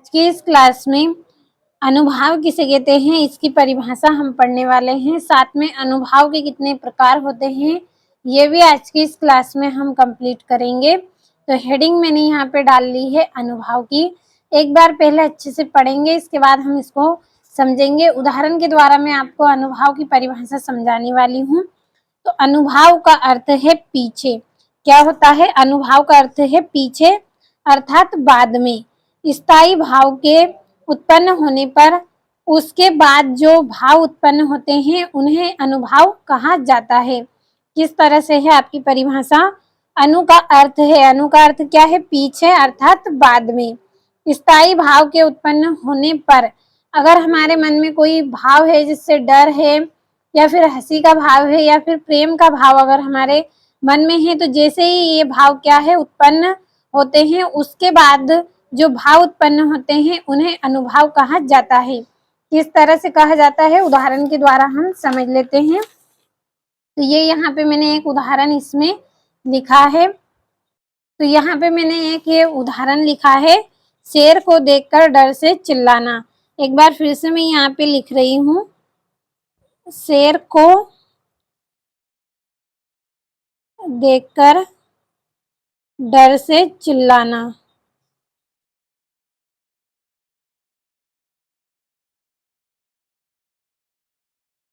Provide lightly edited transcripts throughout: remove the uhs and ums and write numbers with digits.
आज की इस क्लास में अनुभाव किसे कहते हैं इसकी परिभाषा हम पढ़ने वाले हैं। साथ में अनुभाव के कितने प्रकार होते हैं ये भी आज की इस क्लास में हम कंप्लीट करेंगे। तो हेडिंग मैंने यहाँ पे डाल ली है अनुभाव की। एक बार पहले अच्छे से पढ़ेंगे, इसके बाद हम इसको समझेंगे। उदाहरण के द्वारा मैं आपको अनुभाव की परिभाषा समझाने वाली हूँ। तो अनुभाव का अर्थ है पीछे। क्या होता है? अनुभाव का अर्थ है पीछे अर्थात बाद में। स्थायी भाव के उत्पन्न होने पर उसके बाद जो भाव उत्पन्न होते हैं उन्हें अनुभाव कहा जाता है। किस तरह से है आपकी परिभाषा? अनु का अर्थ है, अनु का अर्थ क्या है? पीछे अर्थात बाद में। स्थायी भाव के उत्पन्न होने पर अगर हमारे मन में कोई भाव है जिससे डर है या फिर हंसी का भाव है या फिर प्रेम का भाव अगर हमारे मन में है, तो जैसे ही ये भाव क्या है उत्पन्न होते हैं उसके बाद जो भाव उत्पन्न होते हैं उन्हें अनुभाव कहा जाता है। किस तरह से कहा जाता है उदाहरण के द्वारा हम समझ लेते हैं। तो ये यहाँ पे मैंने एक उदाहरण इसमें लिखा है। तो यहाँ पे मैंने एक ये उदाहरण लिखा है, शेर को देखकर डर से चिल्लाना। एक बार फिर से मैं यहाँ पे लिख रही हूँ, शेर को देखकर डर से चिल्लाना।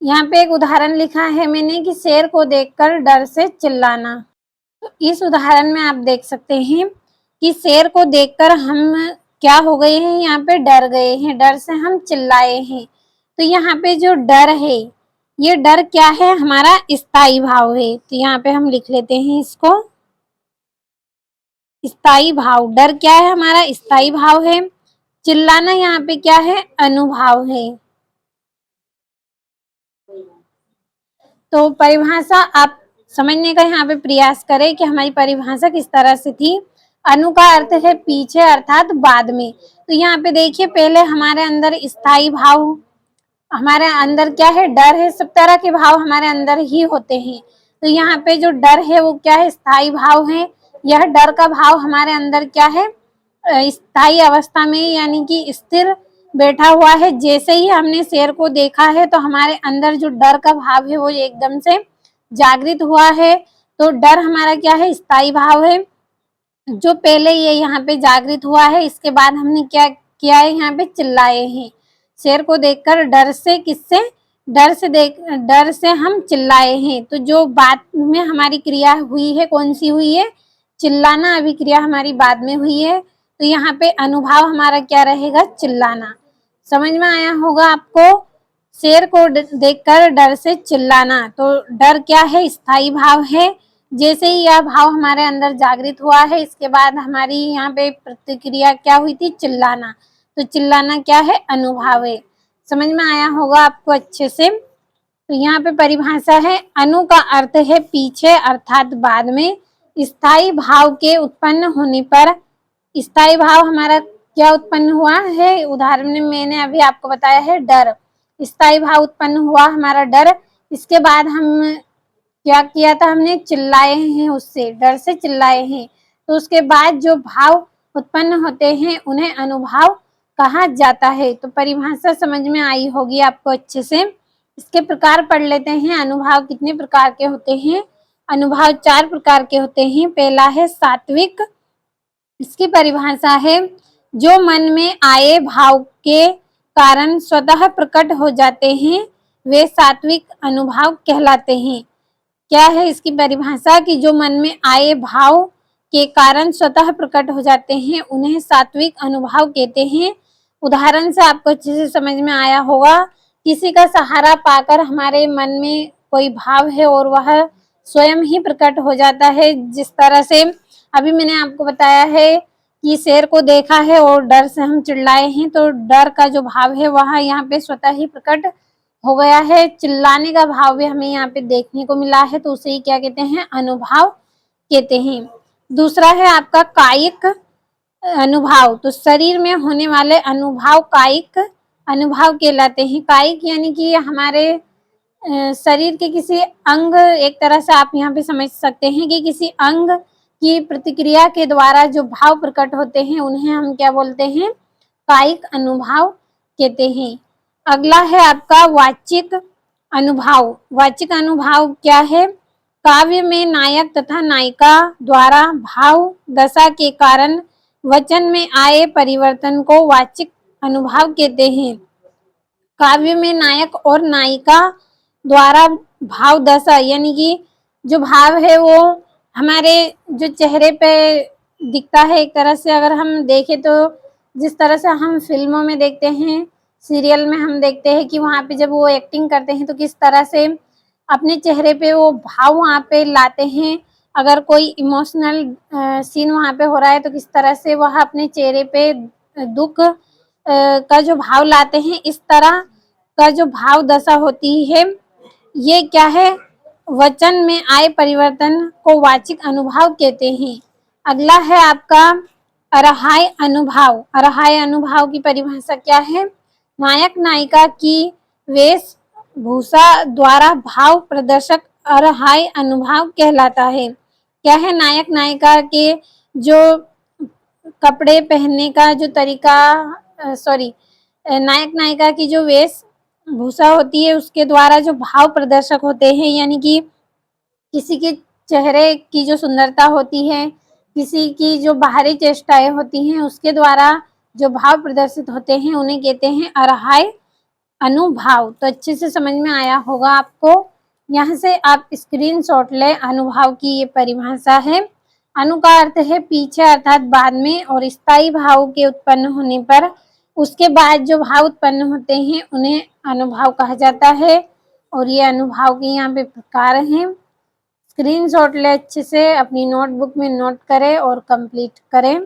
यहाँ पे एक उदाहरण लिखा है मैंने कि शेर को देखकर डर से चिल्लाना। तो इस उदाहरण में आप देख सकते हैं कि शेर को देखकर हम क्या हो गए हैं, यहाँ पे डर गए हैं, डर से हम चिल्लाए हैं। तो यहाँ पे जो डर है, ये डर क्या है? हमारा स्थायी भाव है। तो यहाँ पे हम लिख लेते हैं इसको, स्थायी भाव। डर क्या है? हमारा स्थायी भाव है। चिल्लाना यहाँ पे क्या है? अनुभाव है। तो परिभाषा आप समझने का यहाँ पे प्रयास करें कि हमारी परिभाषा किस तरह से थी। अनु का अर्थ है पीछे अर्थात बाद में। तो यहाँ पे देखिए, पहले हमारे अंदर स्थायी भाव, हमारे अंदर क्या है? डर है। सब तरह के भाव हमारे अंदर ही होते हैं। तो यहाँ पे जो डर है वो क्या है? स्थायी भाव है। यह डर का भाव हमारे अंदर क्या है? स्थायी अवस्था में यानी कि स्थिर बैठा हुआ है। जैसे ही हमने शेर को देखा है तो हमारे अंदर जो डर का भाव है वो एकदम से जागृत हुआ है। तो डर हमारा क्या है? स्थायी भाव है जो पहले ये यहाँ पे जागृत हुआ है। इसके बाद हमने क्या किया है? यहाँ पे चिल्लाए हैं। शेर को देखकर डर से, किससे? डर से हम चिल्लाए हैं। तो जो बाद में हमारी क्रिया हुई है कौन सी हुई है? चिल्लाना अभिक्रिया हमारी बाद में हुई है। तो यहाँ पे अनुभाव हमारा क्या रहेगा? चिल्लाना। समझ में आया होगा आपको? शेर को देखकर डर से चिल्लाना। तो डर क्या है? स्थायी भाव है। जैसे ही यह भाव हमारे अंदर जागृत हुआ है इसके बाद हमारी यहाँ पे प्रतिक्रिया क्या हुई थी? चिल्लाना। तो चिल्लाना क्या है? अनुभाव है। समझ में आया होगा आपको अच्छे से? तो यहाँ पे परिभाषा है, अनु का अर्थ है पीछे अर्थात बाद में। स्थायी भाव के उत्पन्न होने पर, स्थायी भाव हमारा क्या उत्पन्न हुआ है? उदाहरण में मैंने अभी आपको बताया है डर। स्थायी भाव उत्पन्न हुआ हमारा डर। इसके बाद हम क्या किया था? हमने चिल्लाए हैं, उससे डर से चिल्लाए हैं। तो उसके बाद जो भाव उत्पन्न होते हैं उन्हें अनुभाव कहा जाता है। तो परिभाषा समझ में आई होगी आपको अच्छे से। इसके प्रकार पढ़ लेते हैं। अनुभाव कितने प्रकार के होते हैं? अनुभाव 4 प्रकार के होते हैं। पहला है सात्विक। इसकी परिभाषा है, जो मन में आए भाव के कारण स्वतः प्रकट हो जाते हैं वे सात्विक अनुभाव कहलाते हैं। क्या है इसकी परिभाषा? कि जो मन में आए भाव के कारण स्वतः प्रकट हो जाते हैं उन्हें सात्विक अनुभाव कहते हैं। उदाहरण से आपको अच्छे से समझ में आया होगा। किसी का सहारा पाकर हमारे मन में कोई भाव है और वह स्वयं ही प्रकट हो जाता है। जिस तरह से अभी मैंने आपको बताया है कि शेर को देखा है और डर से हम चिल्लाए हैं, तो डर का जो भाव है वह यहाँ पे स्वतः ही प्रकट हो गया है। चिल्लाने का भाव भी हमें यहाँ पे देखने को मिला है, तो उसे ही क्या कहते हैं? अनुभाव कहते हैं। दूसरा है आपका कायिक अनुभाव। तो शरीर में होने वाले अनुभाव कायिक अनुभाव कहलाते हैं। कायिक यानी कि हमारे शरीर के किसी अंग, एक तरह से आप यहाँ पे समझ सकते हैं कि किसी अंग की प्रतिक्रिया के द्वारा जो भाव प्रकट होते हैं उन्हें हम क्या बोलते हैं? कायिक अनुभाव कहते हैं। अगला है आपका वाचिक अनुभाव। वाचिक अनुभाव क्या है? काव्य में नायक तथा नायिका द्वारा भाव दशा के कारण वचन में आए परिवर्तन को वाचिक अनुभाव कहते हैं। काव्य में नायक और नायिका द्वारा भाव दशा यानी कि जो भाव है वो हमारे जो चेहरे पे दिखता है, एक तरह से अगर हम देखें तो जिस तरह से हम फिल्मों में देखते हैं, सीरियल में हम देखते हैं कि वहाँ पे जब वो एक्टिंग करते हैं तो किस तरह से अपने चेहरे पे वो भाव वहाँ पे लाते हैं। अगर कोई इमोशनल सीन वहाँ पे हो रहा है तो किस तरह से वह अपने चेहरे पे दुख का जो भाव लाते हैं, इस तरह का जो भाव दशा होती है, ये क्या है? वचन में आए परिवर्तन को वाचिक अनुभाव कहते हैं। अगला है आपका अरहाय अनुभाव। अरहाय अनुभाव की परिभाषा क्या है? नायक नायिका की वेशभूषा द्वारा भाव प्रदर्शक अरहाय अनुभाव कहलाता है। क्या है? नायक नायिका के जो कपड़े पहनने का जो तरीका नायक नायिका की जो वेशभूषा होती है उसके द्वारा जो भाव प्रदर्शक होते हैं, यानी कि किसी के चेहरे की जो सुंदरता होती है, किसी की जो बाहरी चेष्टाएं होती हैं, उसके द्वारा जो भाव प्रदर्शित होते हैं उन्हें कहते हैं अरहाय अनुभाव। तो अच्छे से समझ में आया होगा आपको। यहाँ से आप स्क्रीनशॉट लें। अनुभाव की ये परिभाषा है। अनु का अर्थ है पीछे अर्थात बाद में, और स्थायी भाव के उत्पन्न होने पर उसके बाद जो भाव उत्पन्न होते हैं उन्हें अनुभाव कहा जाता है। और ये अनुभाव के यहाँ पे प्रकार हैं। स्क्रीनशॉट ले अच्छे से, अपनी नोटबुक में नोट करें और कंप्लीट करें।